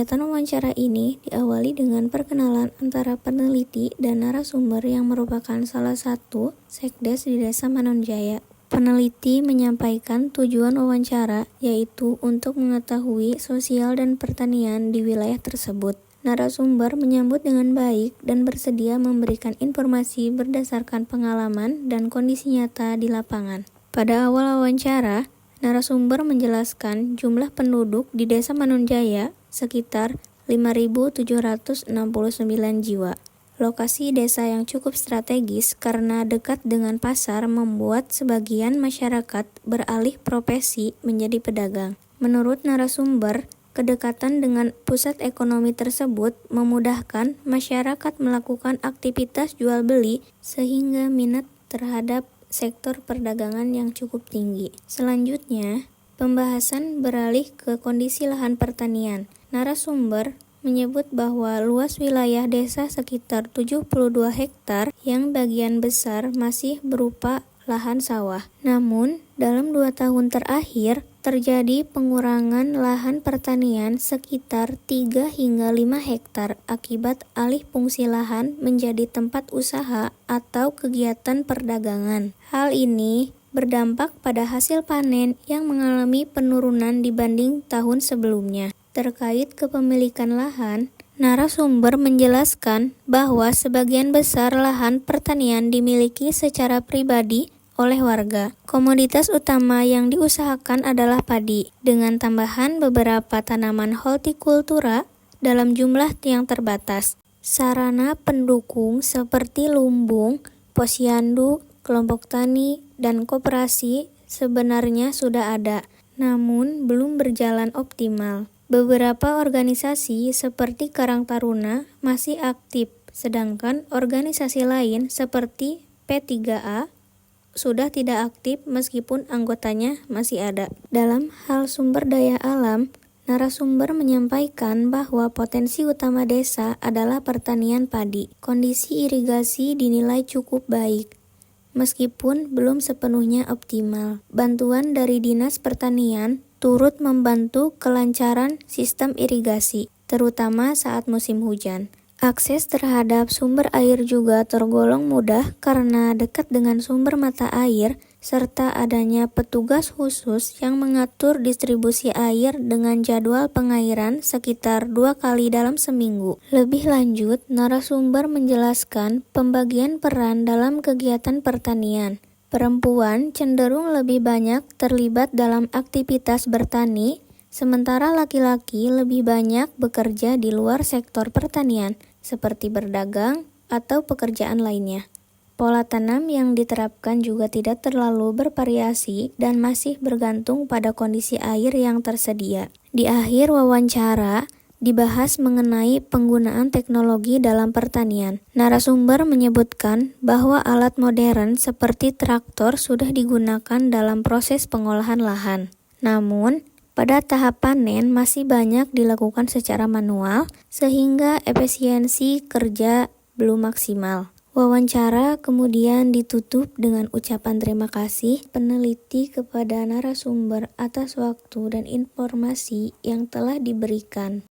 Kegiatan wawancara ini diawali dengan perkenalan antara peneliti dan narasumber yang merupakan salah satu sekdes di Desa Manonjaya. Peneliti menyampaikan tujuan wawancara, yaitu untuk mengetahui sosial dan pertanian di wilayah tersebut. Narasumber menyambut dengan baik dan bersedia memberikan informasi berdasarkan pengalaman dan kondisi nyata di lapangan. Pada awal wawancara, narasumber menjelaskan jumlah penduduk di Desa Manonjaya sekitar 5.769 jiwa. Lokasi desa yang cukup strategis karena dekat dengan pasar membuat sebagian masyarakat beralih profesi menjadi pedagang. Menurut narasumber, kedekatan dengan pusat ekonomi tersebut memudahkan masyarakat melakukan aktivitas jual beli sehingga minat terhadap sektor perdagangan yang cukup tinggi. Selanjutnya, pembahasan beralih ke kondisi lahan pertanian. Narasumber menyebut bahwa luas wilayah desa sekitar 72 hektar yang bagian besar masih berupa lahan sawah. Namun, dalam 2 tahun terakhir, terjadi pengurangan lahan pertanian sekitar 3 hingga 5 hektar akibat alih fungsi lahan menjadi tempat usaha atau kegiatan perdagangan. Hal ini berdampak pada hasil panen yang mengalami penurunan dibanding tahun sebelumnya. Terkait kepemilikan lahan, narasumber menjelaskan bahwa sebagian besar lahan pertanian dimiliki secara pribadi oleh warga. Komoditas utama yang diusahakan adalah padi, dengan tambahan beberapa tanaman hortikultura dalam jumlah yang terbatas. Sarana pendukung seperti lumbung, posyandu, kelompok tani, dan koperasi sebenarnya sudah ada, namun belum berjalan optimal. Beberapa organisasi seperti Karang Taruna masih aktif, sedangkan organisasi lain seperti P3A sudah tidak aktif meskipun anggotanya masih ada. Dalam hal sumber daya alam, narasumber menyampaikan bahwa potensi utama desa adalah pertanian padi. Kondisi irigasi dinilai cukup baik, meskipun belum sepenuhnya optimal. Bantuan dari Dinas Pertanian turut membantu kelancaran sistem irigasi, terutama saat musim hujan. Akses terhadap sumber air juga tergolong mudah karena dekat dengan sumber mata air, serta adanya petugas khusus yang mengatur distribusi air dengan jadwal pengairan sekitar 2 kali dalam seminggu. Lebih lanjut, narasumber menjelaskan pembagian peran dalam kegiatan pertanian. Perempuan cenderung lebih banyak terlibat dalam aktivitas bertani, sementara laki-laki lebih banyak bekerja di luar sektor pertanian, seperti berdagang atau pekerjaan lainnya. Pola tanam yang diterapkan juga tidak terlalu bervariasi dan masih bergantung pada kondisi air yang tersedia. Di akhir wawancara, dibahas mengenai penggunaan teknologi dalam pertanian. Narasumber menyebutkan bahwa alat modern seperti traktor sudah digunakan dalam proses pengolahan lahan. Namun, pada tahap panen masih banyak dilakukan secara manual, sehingga efisiensi kerja belum maksimal. Wawancara kemudian ditutup dengan ucapan terima kasih peneliti kepada narasumber atas waktu dan informasi yang telah diberikan.